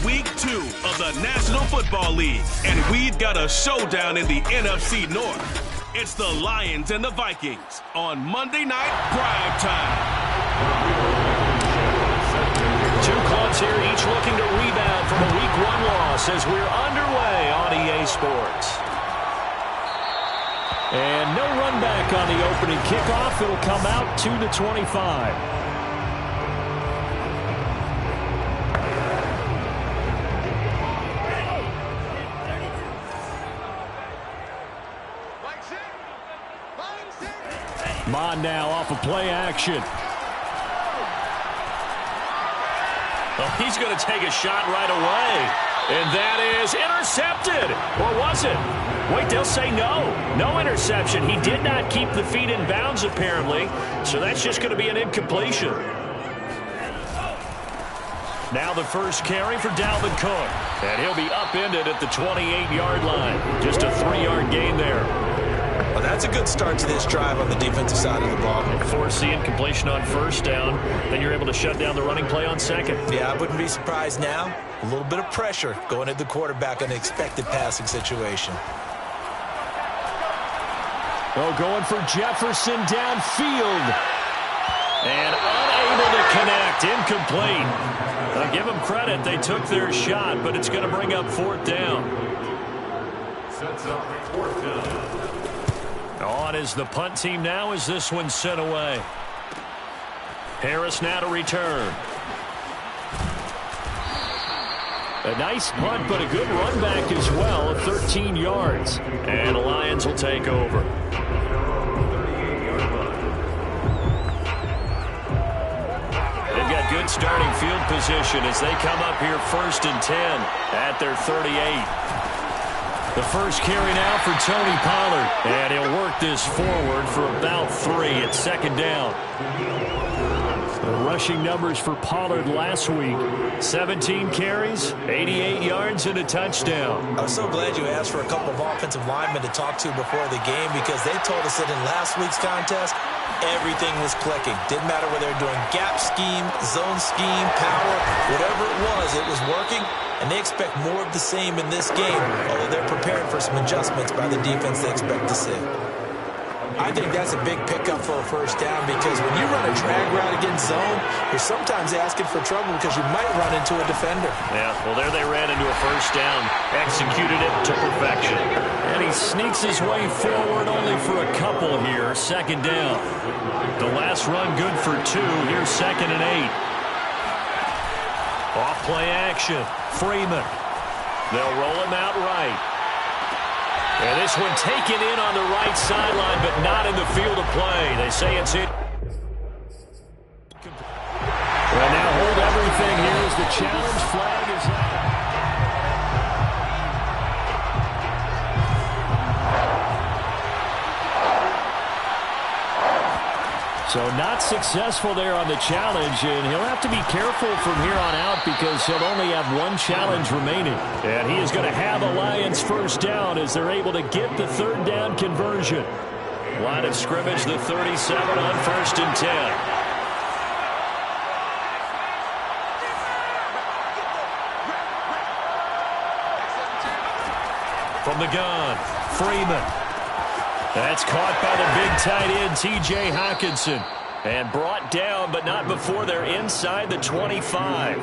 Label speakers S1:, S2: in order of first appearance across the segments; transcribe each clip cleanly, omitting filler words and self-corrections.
S1: Week 2 of the National Football League, and we've got a showdown in the NFC North. It's the Lions and the Vikings on Monday Night Prime Time.
S2: Two clubs here, each looking to rebound from a Week 1 loss as we're underway on EA Sports. And no run back on the opening kickoff. It'll come out 2-25. Mon now off of play action. Well, he's going to take a shot right away. And that is intercepted. Or was it? Wait, they'll say no. No interception. He did not keep the feet in bounds, apparently. So that's just going to be an incompletion. Now the first carry for Dalvin Cook. And he'll be upended at the 28-yard line. Just a 3-yard gain there.
S3: Well, that's a good start to this drive on the defensive side of the ball.
S2: Force the incompletion on first down. Then you're able to shut down the running play on second.
S3: Yeah, I wouldn't be surprised now. A little bit of pressure going at the quarterback on an expected passing situation.
S2: Oh, going for Jefferson downfield. And unable to connect. Incomplete. I'll give them credit. They took their shot, but it's going to bring up fourth down. Sets up fourth down. On is the punt team now as this one's sent away. Harris now to return. A nice punt, but a good run back as well of 13 yards. And the Lions will take over. They've got good starting field position as they come up here 1st and 10 at their 38. The first carry now for Tony Pollard. And he'll work this forward for about 3 at second down. The rushing numbers for Pollard last week. 17 carries, 88 yards, and a touchdown.
S3: I was so glad you asked for a couple of offensive linemen to talk to before the game because they told us that in last week's contest, everything was clicking. Didn't matter whether they were doing gap scheme, zone scheme, power, whatever it was working. And they expect more of the same in this game, although they're prepared for some adjustments by the defense they expect to see. I think that's a big pickup for a first down because when you run a drag route against zone, you're sometimes asking for trouble because you might run into a defender.
S2: Yeah, well, there they ran into a first down, executed it to perfection. And he sneaks his way forward only for a couple here, second down. The last run good for 2, here's 2nd and 8. Off play action, Freeman. They'll roll him out right. And this one taken in on the right sideline, but not in the field of play. They say it's in. Well, now hold everything here as the challenge flag is up. So not successful there on the challenge, and he'll have to be careful from here on out because he'll only have 1 challenge remaining. And he is going to have a Lions first down as they're able to get the 3rd down conversion. Line of scrimmage, the 37 on 1st and 10. From the gun, Freeman. That's caught by the big tight end, T.J. Hockenson. And brought down, but not before they're inside the 25.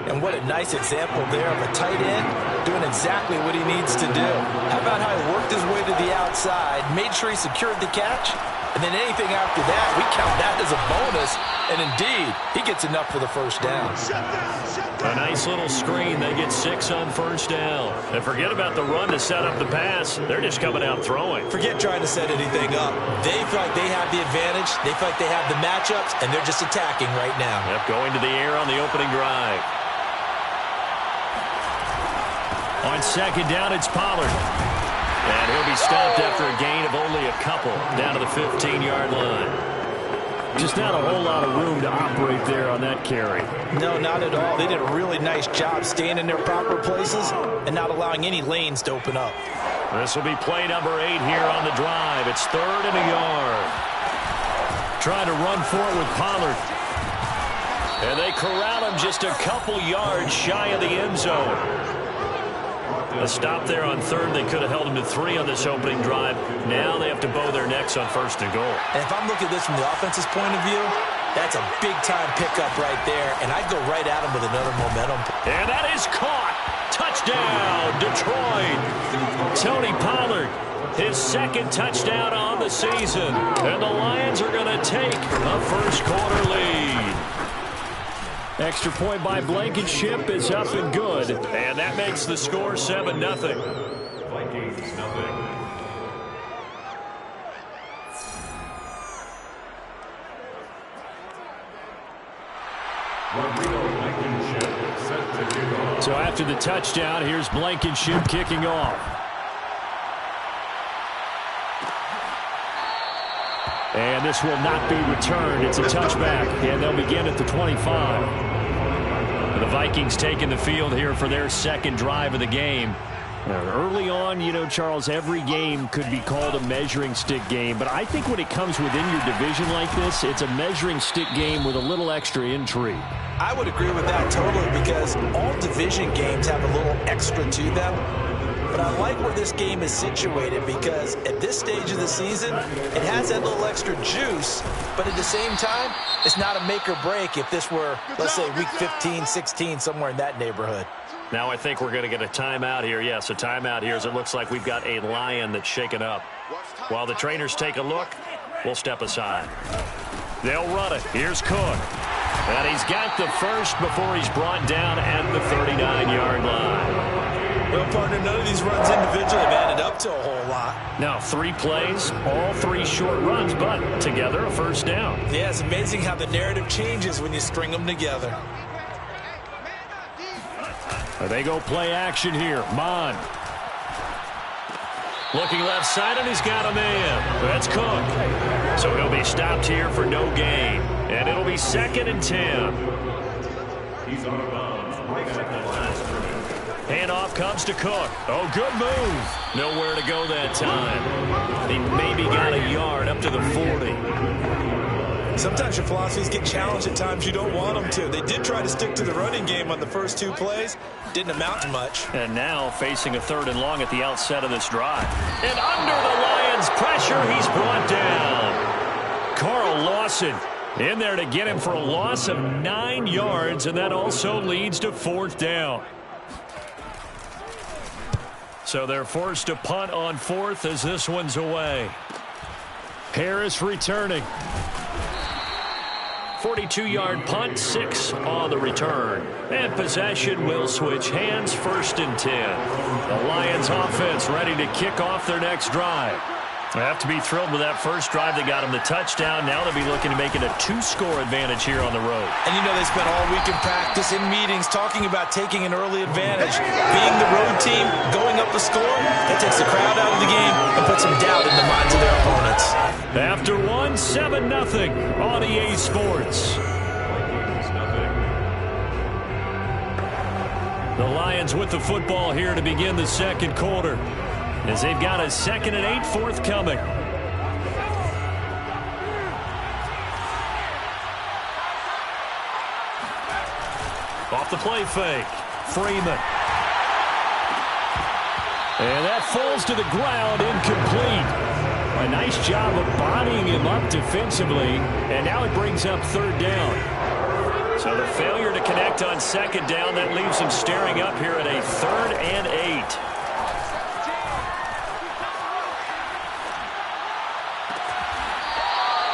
S3: And what a nice example there of a tight end doing exactly what he needs to do. How about how he worked his way to the outside, made sure he secured the catch, and then anything after that, we count that as a bonus. And indeed, he gets enough for the first down.
S2: A nice little screen. They get 6 on first down. And forget about the run to set up the pass. They're just coming out throwing.
S3: Forget trying to set anything up. They feel like they have the advantage. They feel like they have the matchups, and they're just attacking right now.
S2: Yep, going to the air on the opening drive. On second down, it's Pollard. And he'll be stopped after a gain of only a couple down to the 15-yard line. Just not a whole lot of room to operate there on that carry.
S3: No, not at all. They did a really nice job staying in their proper places and not allowing any lanes to open up.
S2: This will be play number 8 here on the drive. It's 3rd and a yard. Trying to run for it with Pollard. And And they corral him just a couple yards shy of the end zone. A stop there on third. They could have held him to 3 on this opening drive. Now they have to bow their necks on 1st and goal.
S3: And if I'm looking at this from the offense's point of view, that's a big-time pickup right there, and I'd go right at him with another momentum.
S2: And that is caught. Touchdown, Detroit. Tony Pollard, his 2nd touchdown on the season. And the Lions are going to take a first-quarter lead. Extra point by Blankenship is up and good. And that makes the score 7-0.
S1: Vikings, nothing.
S2: So after the touchdown, here's Blankenship kicking off. And this will not be returned. It's a touchback, and they'll begin at the 25. The Vikings taking the field here for their 2nd drive of the game. Early on, you know, Charles, every game could be called a measuring stick game, but I think when it comes within your division like this, it's a measuring stick game with a little extra intrigue.
S3: I would agree with that totally, because all division games have a little extra to them. But I like where this game is situated, because at this stage of the season, it has that little extra juice, but at the same time, it's not a make or break if this were, let's say, week 15, 16, somewhere in that neighborhood.
S2: Now I think we're going to get a timeout here. Yes, a timeout here, as it looks like we've got a Lion that's shaken up. While the trainers take a look, we'll step aside. They'll run it. Here's Cook. And he's got the first before he's brought down at the 39-yard line.
S3: Well, partner, none of these runs individually have added up to a whole lot.
S2: Now, 3 plays, all 3 short runs, but together a first down.
S3: Yeah, it's amazing how the narrative changes when you string them together.
S2: They go play action here. Mon. Looking left side, and he's got a man. That's Cook. So he'll be stopped here for no gain. And it'll be 2nd and 10.
S1: He's on bounds right at the last minute.
S2: Handoff comes to Cook. Oh, good move. Nowhere to go that time. He maybe got a yard up to the 40.
S3: Sometimes your philosophies get challenged at times you don't want them to. They did try to stick to the running game on the first 2 plays. Didn't amount to much.
S2: And now facing a 3rd and long at the outset of this drive. And under the Lions' pressure, he's brought down. Carl Lawson in there to get him for a loss of 9 yards, and that also leads to 4th down. So they're forced to punt on 4th as this one's away. Harris returning. 42-yard punt, 6 on the return. And possession will switch hands, 1st and 10. The Lions offense ready to kick off their next drive. They have to be thrilled with that first drive that got them the touchdown. Now they'll be looking to make it a 2-score advantage here on the road.
S3: And you know they spent all week in practice, in meetings, talking about taking an early advantage. Being the road team, going up the score, that takes the crowd out of the game and puts some doubt in the minds of their opponents.
S2: After one, 7-0 on EA Sports. The Lions with the football here to begin the 2nd quarter, as they've got a 2nd and 8 forthcoming. Off the play fake, Freeman. And that falls to the ground, incomplete. A nice job of bodying him up defensively, and now it brings up 3rd down. So the failure to connect on 2nd down, that leaves him staring up here at a 3rd and 8.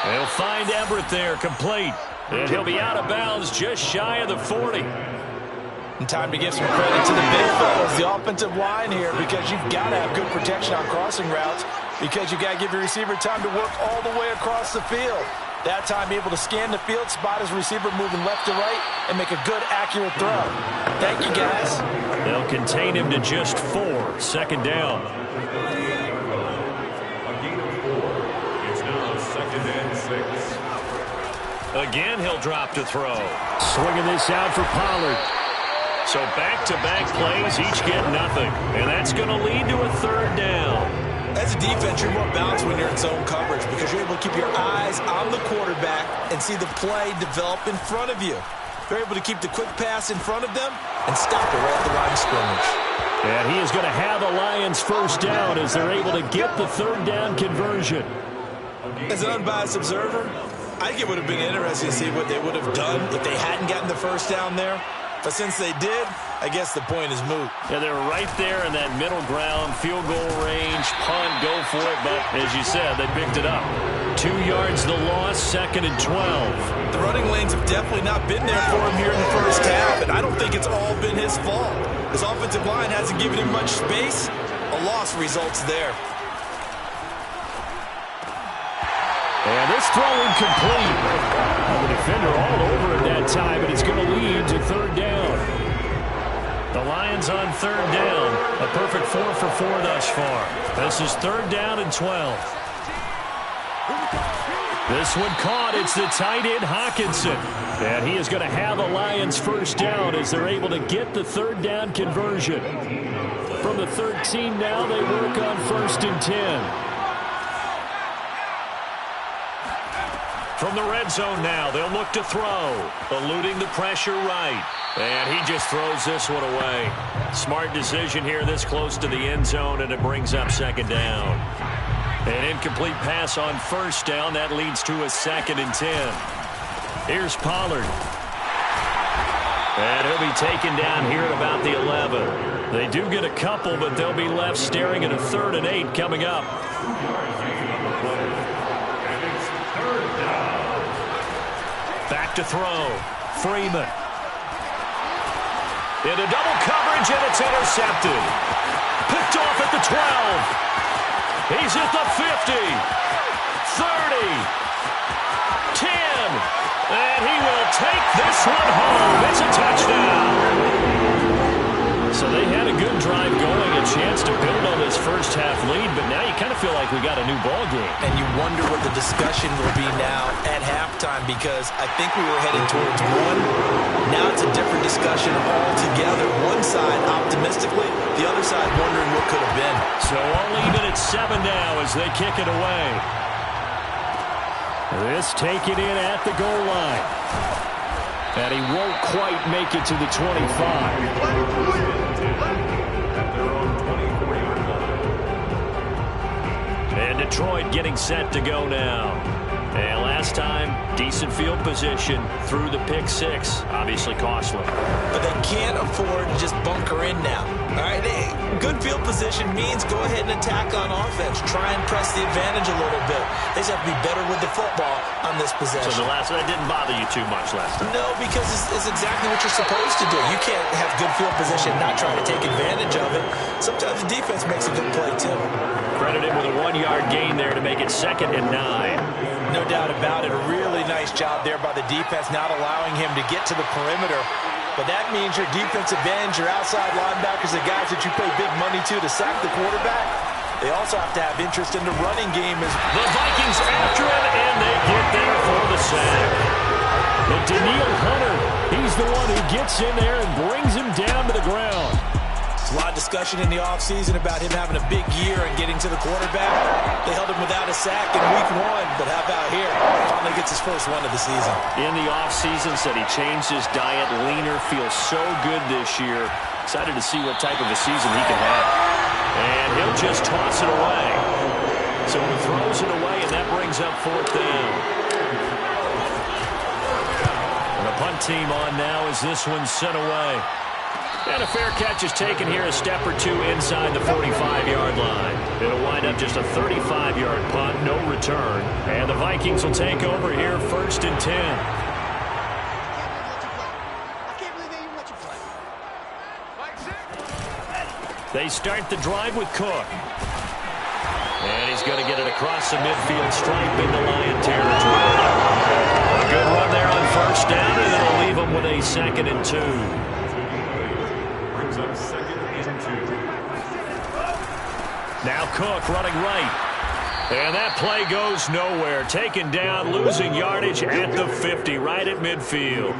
S2: They'll find Everett there, complete. And he'll be out of bounds just shy of the 40.
S3: And time to give some credit to the big fellas, the offensive line here, because you've got to have good protection on crossing routes, because you've got to give your receiver time to work all the way across the field. That time able to scan the field, spot his receiver moving left to right, and make a good, accurate throw. Thank you, guys.
S2: They'll contain him to just 4, 2nd down. Again, he'll drop to throw. Swinging this out for Pollard. So back-to-back plays, each get nothing. And that's going to lead to a 3rd down.
S3: As a defense, you're more balanced when you're in zone coverage because you're able to keep your eyes on the quarterback and see the play develop in front of you. They're able to keep the quick pass in front of them and stop it right at the line of scrimmage.
S2: And he is going to have the Lions first down as they're able to get the third down conversion.
S3: As an unbiased observer, I think it would have been interesting to see what they would have done if they hadn't gotten the first down there. But since they did, I guess the point is moot.
S2: Yeah, they're right there in that middle ground, field goal range, punt, go for it. But as you said, they picked it up. 2 yards the loss, 2nd and 12.
S3: The running lanes have definitely not been there for him here in the first half, and I don't think it's all been his fault. His offensive line hasn't given him much space. A loss results there.
S2: And this throw incomplete. The defender all over it that time, but it's going to lead to third down. The Lions on third down. A perfect 4 for 4 thus far. This is third down and 12. This one caught. It's the tight end, Hawkinson. And he is going to have the Lions first down as they're able to get the third down conversion. From the 13 now, they work on 1st and 10. From the red zone now, they'll look to throw. Eluding the pressure right. And he just throws this one away. Smart decision here this close to the end zone, and it brings up 2nd down. An incomplete pass on 1st down. That leads to a 2nd and 10. Here's Pollard. And he'll be taken down here at about the 11. They do get a couple, but they'll be left staring at a 3rd and 8 coming up. Back to throw. Freeman. Into double coverage, and it's intercepted. Picked off at the 12. He's at the 50. 30. 10. And he will take this one home. It's a touchdown. So they had a good drive going, a chance to build on this first half lead, but now you kind of feel like we got a new ball game.
S3: And you wonder what the discussion will be now at halftime, because I think we were headed towards one. Now it's a different discussion altogether. One side optimistically, the other side wondering what could have been.
S2: So all even at 7 now as they kick it away. This taken in at the goal line. And he won't quite make it to the 25. And Detroit getting set to go now. And last time, decent field position through the pick 6. Obviously costly.
S3: But they can't afford to just bunker in now. All right, good field position means go ahead and attack on offense. Try and press the advantage a little bit. They just have to be better with the football on this possession.
S2: So that didn't bother you too much last time?
S3: No, because it's exactly what you're supposed to do. You can't have good field position and not try to take advantage of it. Sometimes the defense makes a good play, too.
S2: Credit him with a 1-yard gain there to make it 2nd and 9.
S3: No doubt about it. A really nice job there by the defense, not allowing him to get to the perimeter. But that means your defensive ends, your outside linebackers, the guys that you pay big money to sack the quarterback, they also have to have interest in the running game.
S2: The Vikings after him, and they get there for the sack. But Daniil Hunter, he's the one who gets in there and brings him down to the ground.
S3: There's a lot of discussion in the offseason about him having a big year and getting to the quarterback. They held him without a sack in week 1, but how about here? Finally gets his first one of the season.
S2: In the offseason, said he changed his diet, leaner, feels so good this year. Excited to see what type of a season he can have. And he'll just toss it away. So he throws it away, and that brings up 4th down. And the punt team on now as this one's sent away. And a fair catch is taken here a step or 2 inside the 45-yard line. It'll wind up just a 35-yard punt, no return. And the Vikings will take over here 1st and 10. They start the drive with Cook. And he's going to get it across the midfield stripe into Lion territory. A good run there on 1st down, and that'll leave them with a 2nd and 2. Now Cook running right. And that play goes nowhere. Taken down, losing yardage at the 50, right at midfield.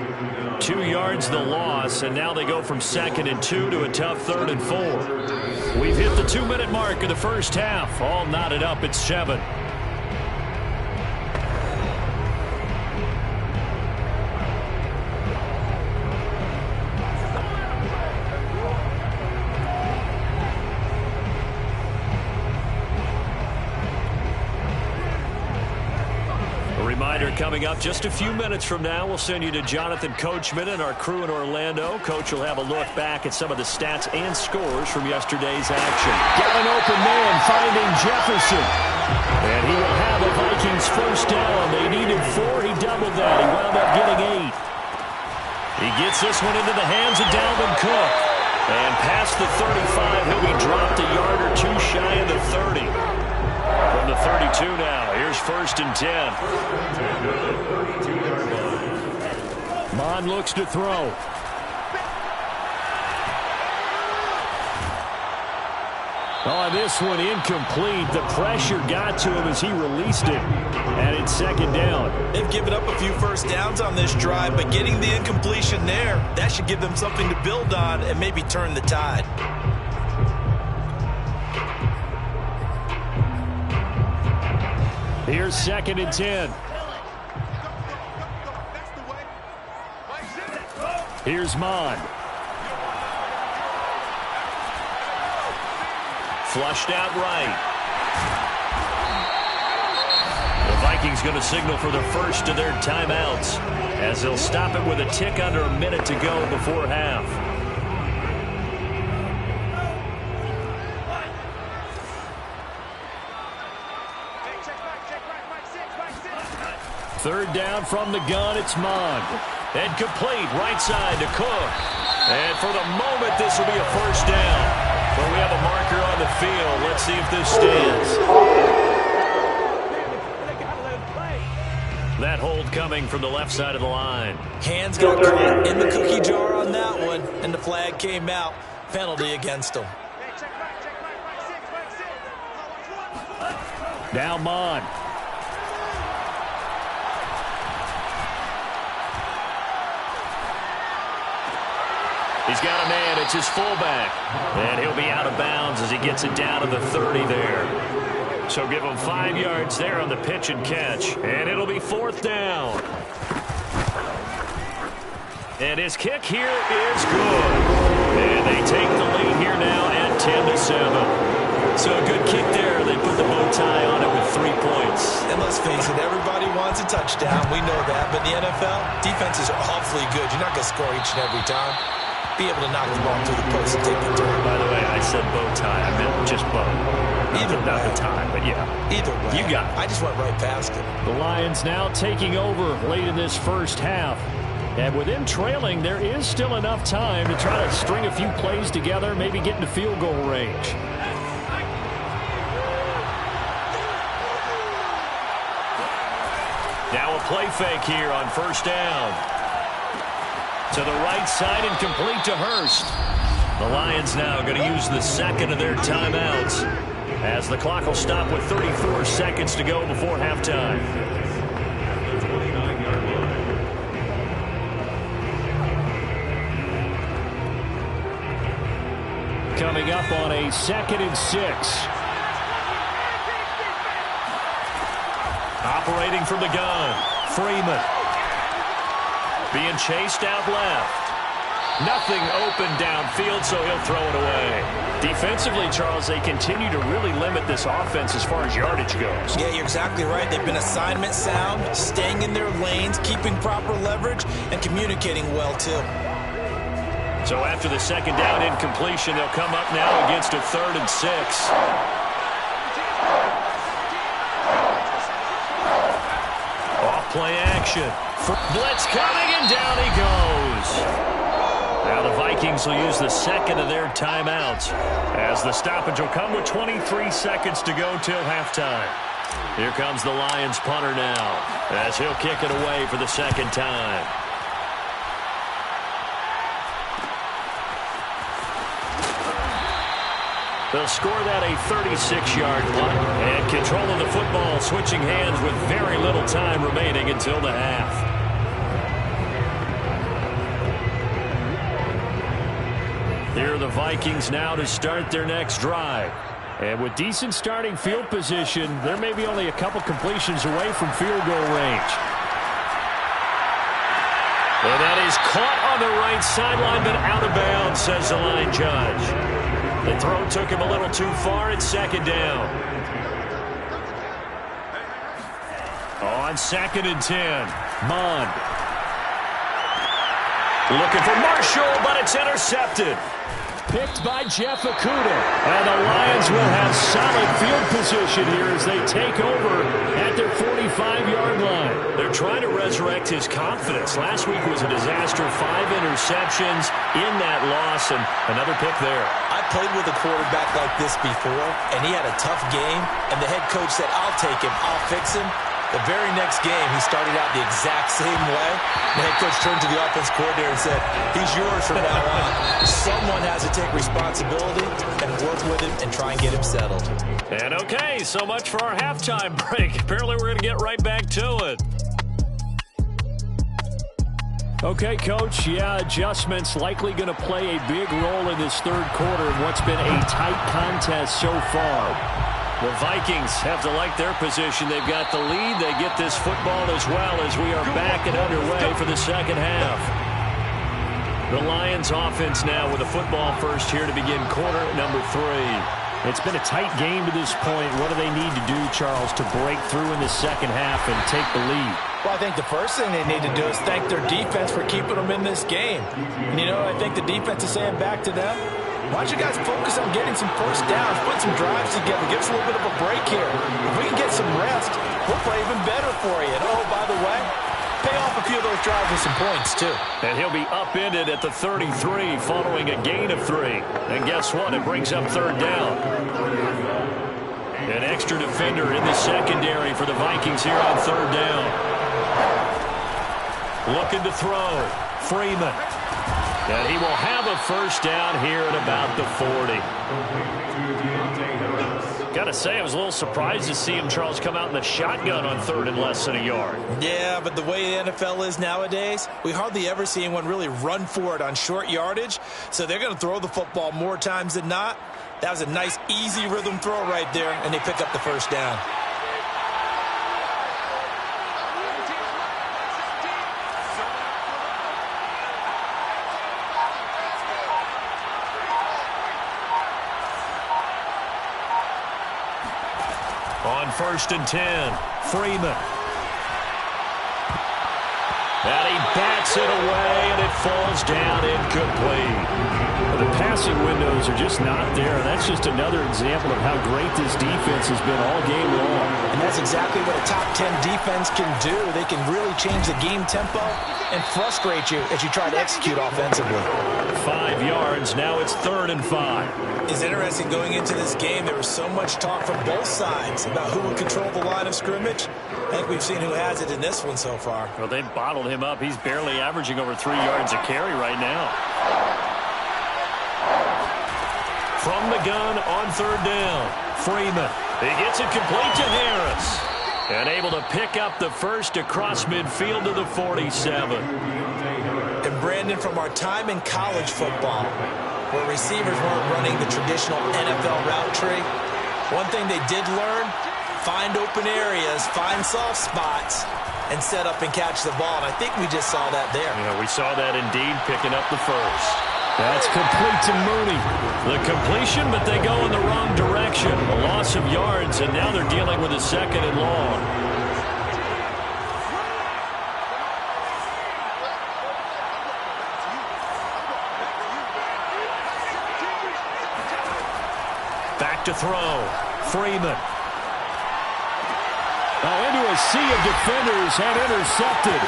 S2: 2 yards the loss, and now they go from 2nd and 2 to a tough 3rd and 4. We've hit the 2-minute mark of the first half. All knotted up at 7. coming up just a few minutes from now. We'll send you to Jonathan Coachman and our crew in Orlando. Coach will have a look back at some of the stats and scores from yesterday's action. Got an open man finding Jefferson. And he will have the Vikings first down. They needed 4. He doubled that. He wound up getting 8. He gets this one into the hands of Dalvin Cook. And past the 35, he'll be dropped a yard or two shy of the 30. From the 32 now, here's 1st and 10. Mon looks to throw. Oh, this one incomplete. The pressure got to him as he released it. And it's 2nd down.
S3: They've given up a few first downs on this drive, but getting the incompletion there, that should give them something to build on and maybe turn the tide.
S2: Here's 2nd and 10. Here's Mon. Flushed out right. The Vikings going to signal for the first of their timeouts as they'll stop it with a tick under a minute to go before half. Third down from the gun, it's Mon. And complete, right side to Cook. And for the moment, this will be a first down. But we have a marker on the field. Let's see if this stands. That hold coming from the left side of the line.
S3: Hands got caught in the cookie jar on that one, and the flag came out. Penalty against them.
S2: Now Mon. He's got a man. It's his fullback. And he'll be out of bounds as he gets it down to the 30 there. So give him 5 yards there on the pitch and catch. And it'll be 4th down. And his kick here is good. And they take the lead here now at 10-7. So a good kick there. They put the bow tie on it with 3 points.
S3: And let's face it, everybody wants a touchdown. We know that. But in the NFL, defenses are awfully good. You're not going to score each and every time. Be able to knock the ball through the post and take the turn.
S2: By the way, I said bow tie. I meant just bow.
S3: Either
S2: not
S3: way.
S2: the tie, but yeah.
S3: Either way.
S2: You got it.
S3: I just went right past it.
S2: The Lions now taking over late in this first half. And with them trailing, there is still enough time to try to string a few plays together, maybe get into field goal range. Now a play fake here on 1st down. To the right side and complete to Hurst. The Lions now going to use the 2nd of their timeouts as the clock will stop with 34 seconds to go before halftime. Coming up on a 2nd and 6. Operating from the gun, Freeman. Being chased out left. Nothing open downfield, so he'll throw it away. Defensively, Charles, they continue to really limit this offense as far as yardage goes.
S3: Yeah, you're exactly right. They've been assignment sound, staying in their lanes, keeping proper leverage, and communicating well, too.
S2: So after the 2nd down incompletion, they'll come up now against a 3rd and 6. Off-play action. Blitz coming, and down he goes. Now the Vikings will use the 2nd of their timeouts as the stoppage will come with 23 seconds to go till halftime. Here comes the Lions punter now as he'll kick it away for the 2nd time. They'll score that a 36-yard punt. And control of the football, switching hands with very little time remaining until the half. Here are the Vikings now to start their next drive. And with decent starting field position, there may be only a couple completions away from field goal range. And that is caught on the right sideline, but out of bounds, says the line judge. The throw took him a little too far. It's 2nd down. On 2nd and 10, Mond. Looking for Marshall, but it's intercepted. Picked by Jeff Okuda. And the Lions will have solid field position here as they take over at their 45-yard line. They're trying to resurrect his confidence. Last week was a disaster. 5 interceptions in that loss, and another pick there.
S3: I played with a quarterback like this before, and he had a tough game, and the head coach said, I'll take him, I'll fix him. The very next game, he started out the exact same way. The head coach turned to the offense coordinator and said, he's yours from now on. Someone has to take responsibility and work with him and try and get him settled.
S2: And okay, so much for our halftime break. Apparently we're going to get right back to it. Okay, Coach, adjustments likely going to play a big role in this third quarter in what's been a tight contest so far. The Vikings have to like their position. They've got the lead. They get this football as well as we are back and underway for the second half. The Lions offense now with a football first here to begin quarter number 3. It's been a tight game to this point. What do they need to do, Charles, to break through in the second half and take the lead?
S4: Well, I think the first thing they need to do is thank their defense for keeping them in this game. And, I think the defense is saying back to them, why don't you guys focus on getting some first downs, put some drives together, give us a little bit of a break here. If we can get some rest, we'll play even better for you. And, oh, by the way, pay off a few of those drives with some points, too.
S2: And he'll be upended at the 33 following a gain of 3. And guess what? It brings up third down. An extra defender in the secondary for the Vikings here on third down. Looking to throw. Freeman. And he will have a first down here at about the 40. Got to say, I was a little surprised to see him, Charles, come out in the shotgun on third and less than a yard.
S3: Yeah, but the way the NFL is nowadays, we hardly ever see anyone really run for it on short yardage. So they're going to throw the football more times than not. That was a nice, easy rhythm throw right there, and they pick up the first down.
S2: On 1st and 10, Freeman. And he bats it away, and it falls down incomplete. The passing windows are just not there. That's just another example of how great this defense has been all game long.
S4: And that's exactly what a top 10 defense can do. They can really change the game tempo and frustrate you as you try to execute offensively.
S2: 5 yards. Now it's 3rd and 5.
S3: It's interesting going into this game. There was so much talk from both sides about who would control the line of scrimmage. I think we've seen who has it in this one so far.
S2: Well, they've bottled him up. He's barely averaging over 3 yards a carry right now. From the gun on third down, Freeman. He gets it complete to Harris. And able to pick up the first across midfield to the 47.
S3: And Brandon, from our time in college football, where receivers weren't running the traditional NFL route tree, one thing they did learn, find open areas, find soft spots, and set up and catch the ball. And I think we just saw that there.
S2: Yeah, we saw that indeed, picking up the first. That's complete to Mooney. The completion, but they go in the wrong direction. A loss of yards, and now they're dealing with a 2nd and long. Back to throw. Freeman. Now into a sea of defenders and intercepted.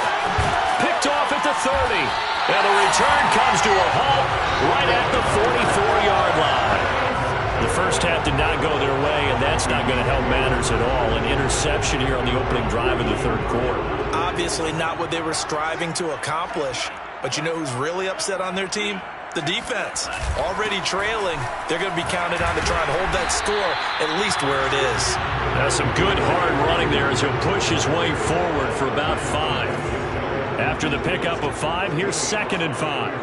S2: Picked off at the 30. And the return comes to a halt right at the 44-yard line. The first half did not go their way, and that's not going to help matters at all. An interception here on the opening drive of the third quarter.
S3: Obviously not what they were striving to accomplish. But you know who's really upset on their team? The defense. Already trailing. They're going to be counted on to try and hold that score at least where it is.
S2: Now some good hard running there as he'll push his way forward for about 5. After the pickup of 5, here's 2nd and 5.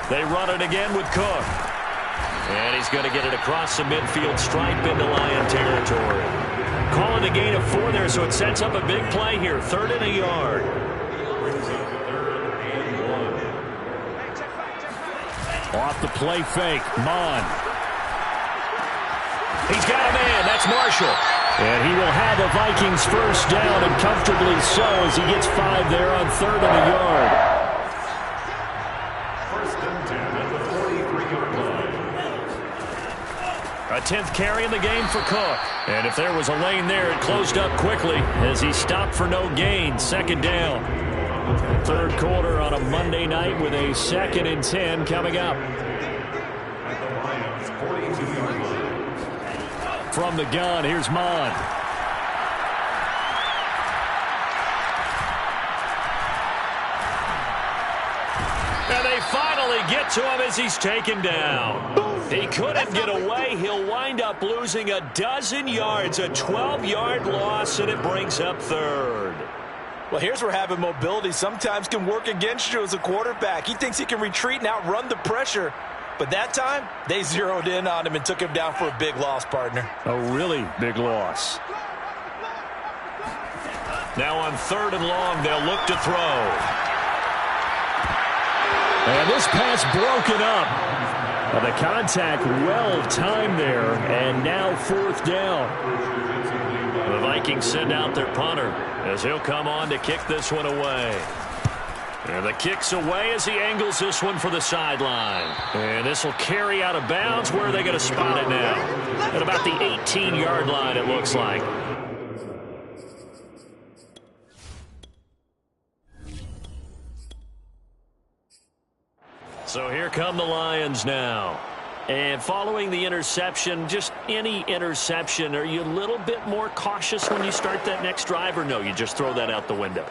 S2: They run it again with Cook. And he's going to get it across the midfield stripe into Lion territory. Calling a gain of 4 there, so it sets up a big play here. 3rd and a yard. Off the play fake, Mond. He's got a man. That's Marshall. And he will have a Vikings first down, and comfortably so, as he gets 5 there on 3rd and a yard.
S5: First and 10 at the 43-yard line.
S2: A 10th carry in the game for Cook. And if there was a lane there, it closed up quickly as he stopped for no gain. 2nd down. 3rd quarter on a Monday night with a 2nd and 10 coming up.
S5: At the Lions' 42-yard line.
S2: From the gun, here's Mon. And they finally get to him as he's taken down. He couldn't get away. He'll wind up losing a dozen yards, a 12-yard loss, and it brings up 3rd.
S4: Well, here's where having mobility sometimes can work against you as a quarterback. He thinks he can retreat and outrun the pressure. But that time, they zeroed in on him and took him down for a big loss, partner.
S2: A really big loss. Now on 3rd and long, they'll look to throw. And this pass broken up. The contact well timed there, and now 4th down. The Vikings send out their punter as he'll come on to kick this one away. And the kick's away as he angles this one for the sideline. And this will carry out of bounds. Where are they going to spot it now? At about the 18-yard line, it looks like. So here come the Lions now. And following the interception, just any interception, are you a little bit more cautious when you start that next drive, or no, you just throw that out the window?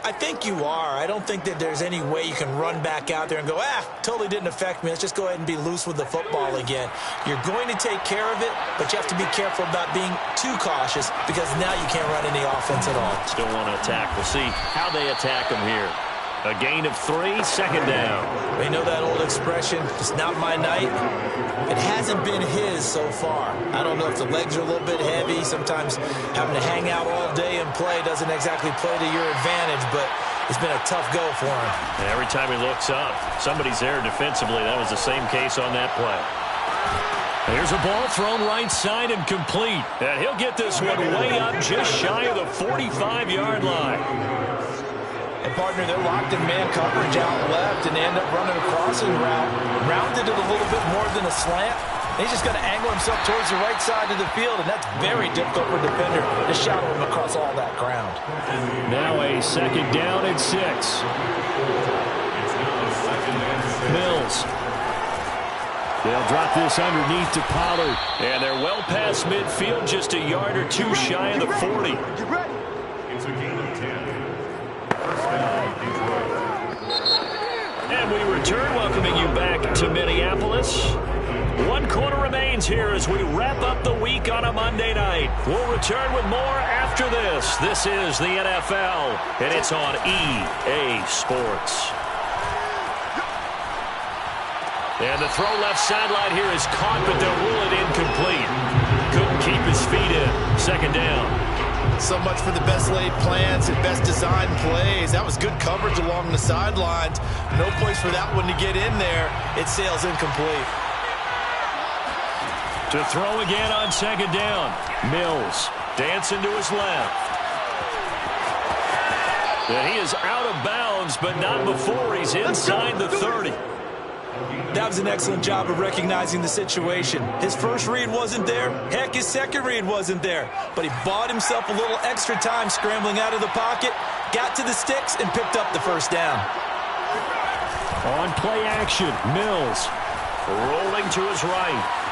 S3: I think you are. I don't think that there's any way you can run back out there and go, totally didn't affect me. Let's just go ahead and be loose with the football again. You're going to take care of it, but you have to be careful about being too cautious because now you can't run any offense at all.
S2: Still want to attack. We'll see how they attack them here. A gain of 3, 2nd down.
S3: You know that old expression, it's not my night? It hasn't been his so far. I don't know if the legs are a little bit heavy. Sometimes having to hang out all day and play doesn't exactly play to your advantage, but it's been a tough go for him.
S2: And every time he looks up, somebody's there defensively. That was the same case on that play. Here's a ball thrown right side and complete. And he'll get this one way up just shy of the 45-yard line.
S4: And, partner, they're locked in man coverage out left, and they end up running a crossing route. Rounded it a little bit more than a slant. He's just going to angle himself towards the right side of the field, and that's very difficult for a defender to shadow him across all that ground.
S2: Now a 2nd down and 6. Mills. They'll drop this underneath to Pollard. And they're well past midfield, just a yard or 2 shy of the 40.
S5: It's a gain of 10.
S2: And we return, welcoming you back to Minneapolis. 1 quarter remains here as we wrap up the week on a Monday night. We'll return with more after this. This is the NFL, and it's on EA Sports. And the throw left sideline here is caught, but they'll rule it incomplete. Couldn't keep his feet in. 2nd down.
S4: So much for the best laid plans and best designed plays. That was good coverage along the sidelines. No place for that one to get in there. It sails incomplete.
S2: To throw again on 2nd down. Mills dancing to his left. And he is out of bounds, but not before he's inside the 30.
S3: That was an excellent job of recognizing the situation. His first read wasn't there. Heck, his second read wasn't there. But he bought himself a little extra time scrambling out of the pocket, got to the sticks, and picked up the 1st down.
S2: On play action, Mills rolling to his right.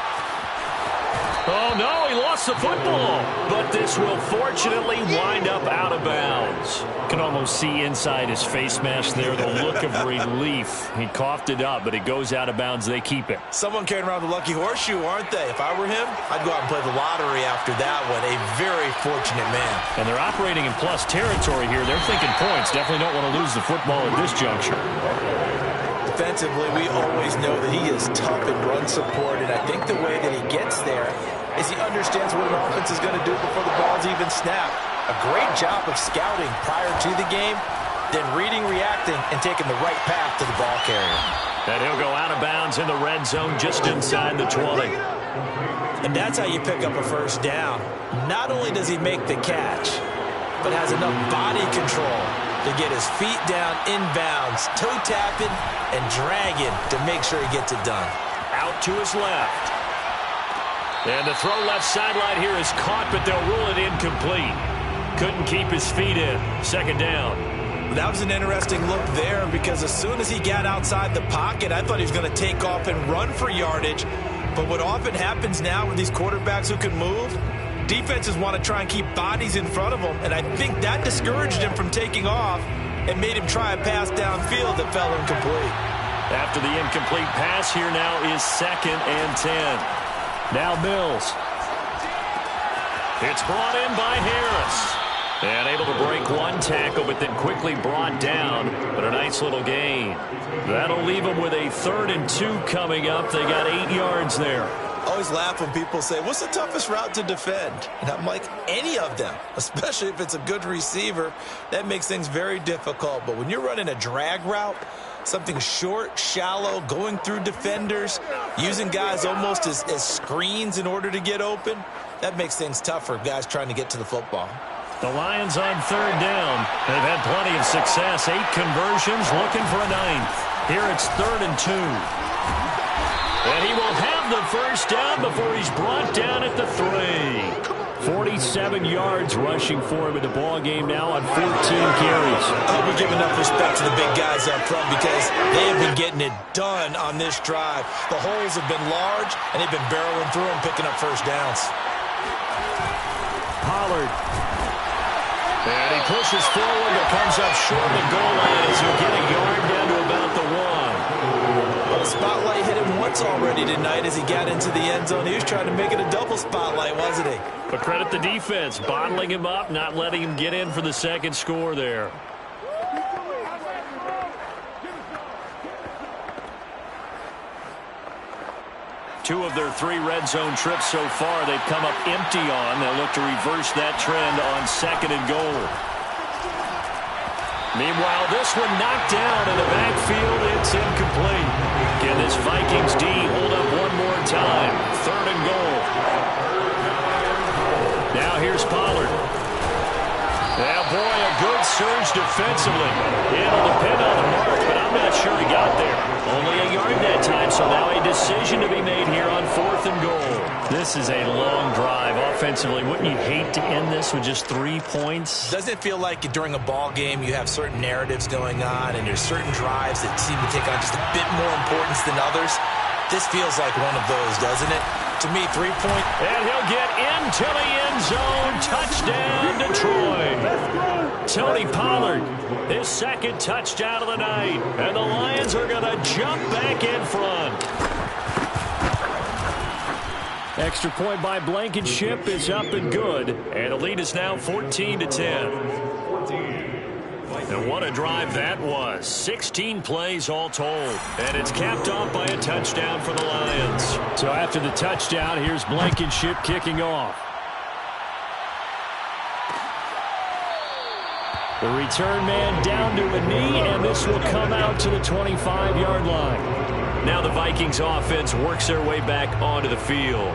S2: Oh, no, he lost the football. But this will fortunately wind up out of bounds. Can almost see inside his face mask there the look of relief. He coughed it up, but it goes out of bounds. They keep it.
S3: Someone carrying around the lucky horseshoe, aren't they? If I were him, I'd go out and play the lottery after that one. A very fortunate man.
S2: And they're operating in plus territory here. They're thinking points. Definitely don't want to lose the football at this juncture.
S3: Defensively, we always know that he is tough in run support, and I think the way that he gets there is he understands what an offense is going to do before the ball's even snapped. A great job of scouting prior to the game, then reading, reacting, and taking the right path to the ball carrier.
S2: And he'll go out of bounds in the red zone just inside the 20.
S3: And that's how you pick up a first down. Not only does he make the catch, but has enough body control to get his feet down inbounds, toe tapping and dragging to make sure he gets it done.
S2: Out to his left. And the throw left sideline here is caught, but they'll rule it incomplete. Couldn't keep his feet in. Second down.
S3: That was an interesting look there because as soon as he got outside the pocket, I thought he was going to take off and run for yardage. But what often happens now with these quarterbacks who can move, defenses want to try and keep bodies in front of them, and I think that discouraged him from taking off and made him try a pass downfield that fell incomplete.
S2: After the incomplete pass, here now is 2nd and 10. Now Mills. It's brought in by Harris. And able to break one tackle, but then quickly brought down. But a nice little gain. That'll leave them with a 3rd and 2 coming up. They got 8 yards there.
S3: I always laugh when people say, what's the toughest route to defend? And I'm like, any of them, especially if it's a good receiver. That makes things very difficult. But when you're running a drag route, something short, shallow, going through defenders, using guys almost as screens in order to get open, that makes things tough for guys trying to get to the football.
S2: The Lions on 3rd down. They've had plenty of success. 8 conversions, looking for a 9th. Here it's 3rd and 2. And he will have the first down before he's brought down at the 3. 47 yards rushing for him in the ball game now on 14 carries.
S3: I hope we give enough respect to the big guys up front because they have been getting it done on this drive. The holes have been large, and they've been barreling through them, picking up first downs.
S2: Pollard. And he pushes forward, but comes up short of the goal line as he'll get a yard down to about the 1.
S3: Well, the spotlight hit him once already tonight as he got into the end zone. He was trying to make it a double spotlight, wasn't he?
S2: But credit the defense, bottling him up, not letting him get in for the second score there. Two of their 3 red zone trips so far, they've come up empty on. They'll look to reverse that trend on 2nd and goal. Meanwhile, this one knocked down in the backfield. It's incomplete. Can this Vikings D hold up one more time? 3rd and goal. Now here's Pollard. Now, boy, a good surge defensively. It'll depend on the mark, but I'm not sure he got there. Only a yard that time, so now a decision to be made here on 4th and goal. This is a long drive offensively. Wouldn't you hate to end this with just 3 points?
S3: Doesn't it feel like during a ball game you have certain narratives going on and there's certain drives that seem to take on just a bit more importance than others? This feels like one of those, doesn't it? To me, 3-point.
S2: And he'll get into the end zone. Touchdown, Detroit. Tony Pollard, his 2nd touchdown of the night. And the Lions are going to jump back in front. Extra point by Blankenship is up and good. And the lead is now 14-10. And what a drive that was. 16 plays all told. And it's capped off by a touchdown for the Lions. So after the touchdown, here's Blankenship kicking off. The return man down to a knee, and this will come out to the 25-yard line. Now the Vikings offense works their way back onto the field.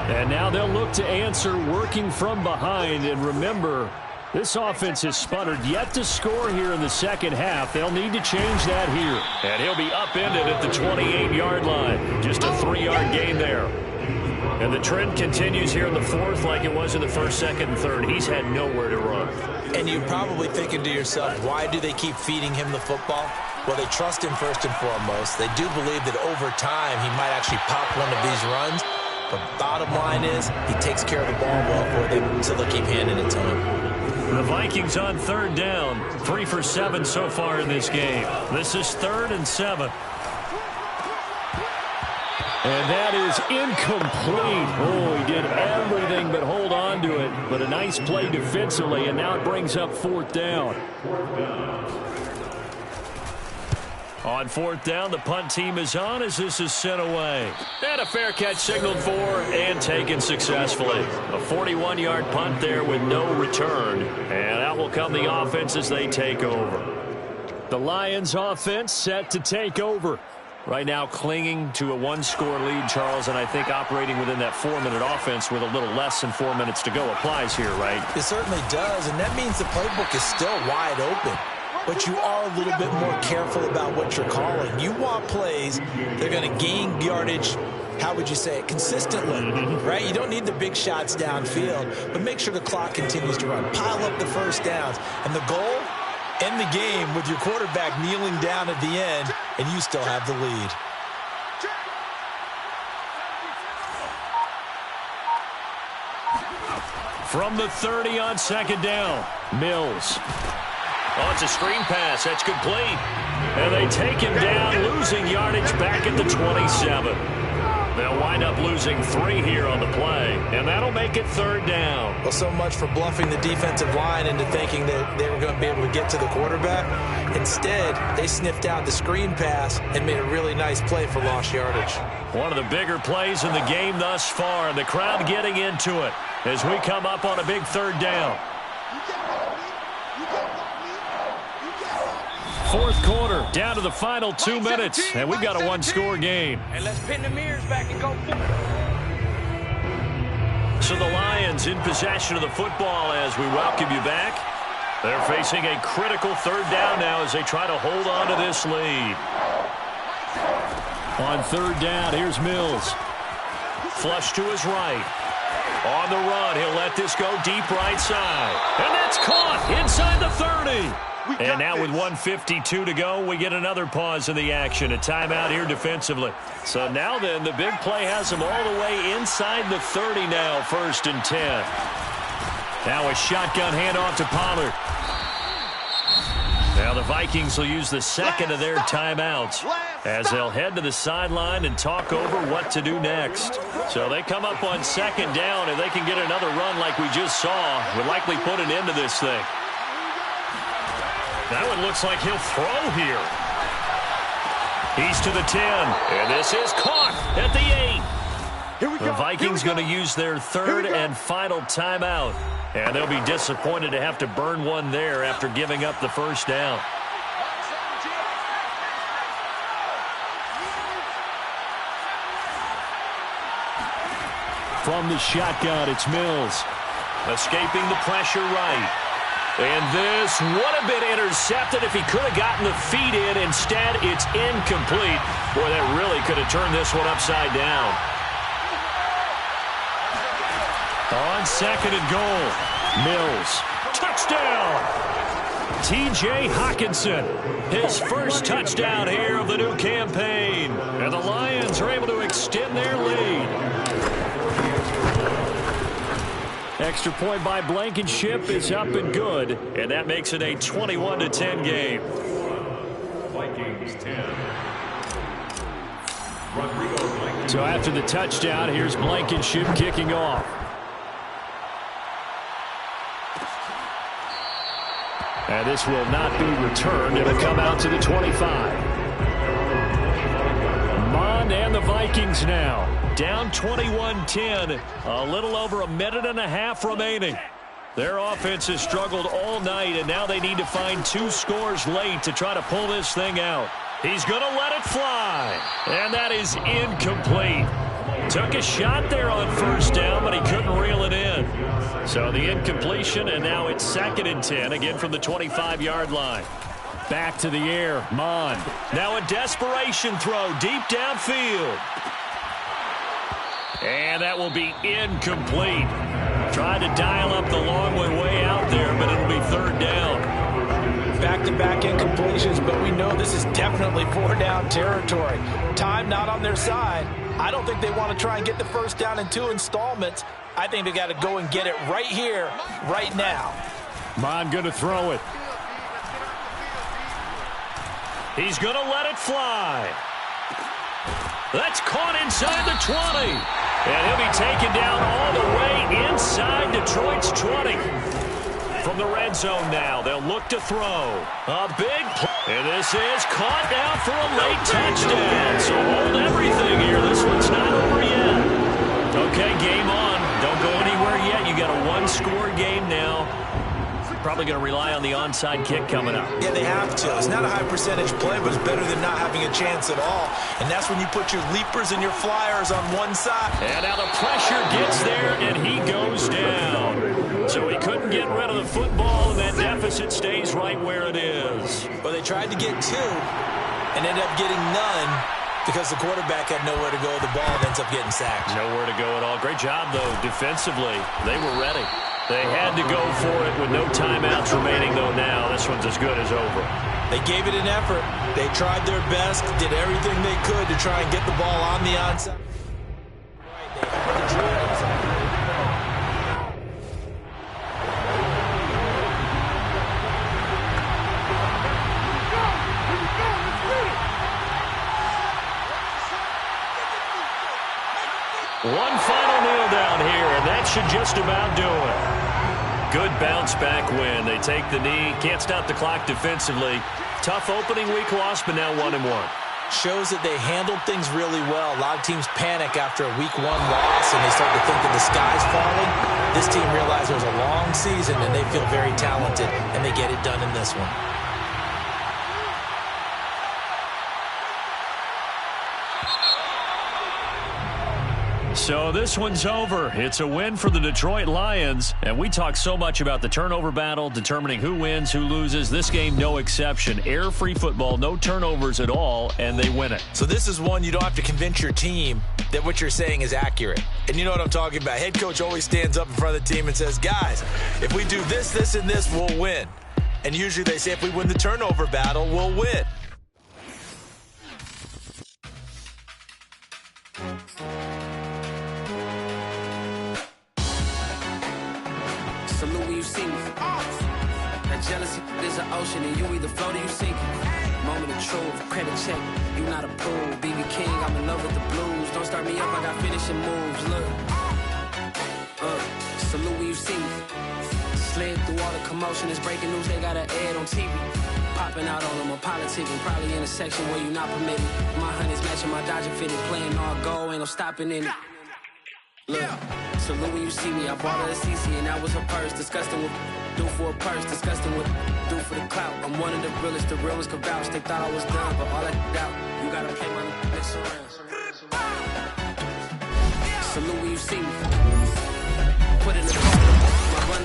S2: And now they'll look to answer working from behind. And remember, this offense has sputtered yet to score here in the second half. They'll need to change that here. And he'll be upended at the 28-yard line. Just a 3-yard gain there. And the trend continues here in the 4th like it was in the 1st, 2nd, and 3rd. He's had nowhere to run.
S3: And you're probably thinking to yourself, why do they keep feeding him the football? Well, they trust him first and foremost. They do believe that over time he might actually pop one of these runs. But bottom line is he takes care of the ball well for them, so they'll keep handing it to him.
S2: The Vikings on 3rd down. 3 for 7 so far in this game. This is 3rd and 7. And that is incomplete. Oh, he did everything but hold on to it. But a nice play defensively, and now it brings up 4th down. On 4th down, the punt team is on as this is sent away. And a fair catch signaled for and taken successfully. A 41-yard punt there with no return. And out will come the offense as they take over. The Lions offense set to take over. Right now clinging to a one-score lead, Charles, and I think operating within that 4-minute offense with a little less than 4 minutes to go applies here, right?
S3: It certainly does, and that means the playbook is still wide open. But you are a little bit more careful about what you're calling. You want plays that are going to gain yardage, how would you say it, consistently, right? You don't need the big shots downfield, but make sure the clock continues to run. Pile up the first downs. And the goal, end the game with your quarterback kneeling down at the end, and you still have the lead.
S2: From the 30 on second down, Mills. Oh, it's a screen pass. That's complete. And they take him down, losing yardage back at the 27. They'll wind up losing 3 here on the play, and that'll make it third down.
S3: Well, so much for bluffing the defensive line into thinking that they were going to be able to get to the quarterback. Instead, they sniffed out the screen pass and made a really nice play for lost yardage.
S2: One of the bigger plays in the game thus far, and the crowd getting into it as we come up on a big third down. Fourth quarter, down to the final 2 minutes, and we've got a one-score game.
S6: And let's pin the mirrors back and go forward.
S2: So the Lions in possession of the football as we welcome you back. They're facing a critical third down now as they try to hold on to this lead. On third down, here's Mills. Flush to his right. On the run, he'll let this go deep right side. And that's caught inside the 30. And now with 1:52 to go, we get another pause in the action. A timeout here defensively. So now then, the big play has them all the way inside the 30 now, 1st and 10. Now a shotgun handoff to Pollard. Now the Vikings will use the second of their timeouts as they'll head to the sideline and talk over what to do next. So they come up on second down, and they can get another run like we just saw. Would likely put an end to this thing. That one looks like he'll throw here. He's to the 10, and this is caught at the 8. The Vikings going to use their third and final timeout, and they'll be disappointed to have to burn one there after giving up the first down. From the shotgun, it's Mills. Escaping the pressure right. And this would have been intercepted if he could have gotten the feet in. Instead, it's incomplete. Boy, that really could have turned this one upside down. On second and goal, Mills. Touchdown! T.J. Hockenson, his first touchdown here of the new campaign. And the Lions are able to extend their lead. Extra point by Blankenship is up and good, and that makes it a 21-10 game.
S5: Vikings 10.
S2: So after the touchdown, here's Blankenship kicking off. And this will not be returned. It'll come out to the 25. Mon and the Vikings now. Down 21-10, a little over a minute and a half remaining. Their offense has struggled all night, and now they need to find 2 scores late to try to pull this thing out. He's going to let it fly, and that is incomplete. Took a shot there on first down, but he couldn't reel it in. So the incompletion, and now it's 2nd and 10, again from the 25-yard line. Back to the air, Mon. Now a desperation throw deep downfield. And that will be incomplete. Tried to dial up the long way out there, but it'll be third down.
S4: Back-to-back incompletions, but we know this is definitely 4-down territory. Time not on their side. I don't think they want to try and get the first down in 2 installments. I think they got to go and get it right here, right now.
S2: Mon going to throw it. He's going to let it fly. That's caught inside the 20. And he'll be taken down all the way inside Detroit's 20. From the red zone now, they'll look to throw. A big play. And this is caught now for a late touchdown. So hold everything here. This one's not over yet. Okay, game on. Don't go anywhere yet. You got a 1-score game now. probably going to rely on the onside kick coming up.
S3: Yeah, they have to. It's not a high percentage play, but it's better than not having a chance at all. And that's when you put your leapers and your flyers on one side.
S2: And now the pressure gets there, and he goes down. So he couldn't get rid of the football, and that deficit stays right where it is.
S3: Well, they tried to get 2 and ended up getting none because the quarterback had nowhere to go. The ball ends up getting sacked.
S2: Nowhere to go at all. Great job, though, defensively. They were ready. They had to go for it with no timeouts remaining, though, now. This one's as good as over.
S3: They gave it an effort. They tried their best, did everything they could to try and get the ball on the onside. They had the drive.
S2: One final kneel down here, and that should just about do it. Good bounce-back win. They take the knee. Can't stop the clock defensively. Tough opening week loss, but now 1-1.
S3: Shows that they handled things really well. A lot of teams panic after a week 1 loss, and they start to think that the sky's falling. This team realized it was a long season, and they feel very talented, and they get it done in this one.
S2: So this one's over. It's a win for the Detroit Lions. And we talk so much about the turnover battle, determining who wins, who loses. This game, no exception. Air-free football, no turnovers at all, and they win it.
S3: So this is one you don't have to convince your team that what you're saying is accurate. And you know what I'm talking about. Head coach always stands up in front of the team and says, guys, if we do this, this, and this, we'll win. And usually they say if we win the turnover battle, we'll win.
S7: Salute when you see me. That jealousy is an ocean, and you either float or you sink. Moment of truth, credit check, you not approved. BB King, I'm in love with the blues. Don't start me up, I got finishing moves. Look, salute when you see me. Slid through all the commotion, it's breaking news, they got an ad on TV. Popping out on them, I'm politicking, probably in a section where you not permitted. My honey's matching my Dodger fitted, playing all go, ain't no stopping in it. Look, salute when you see me. I bought her a CC and that was her purse. Disgusting with do for a purse. Disgusting with do for the clout. I'm one of the realest. The realest could vouch. They thought I was done, but all I doubt. You gotta play my next around. Salute when you see me. Put it in the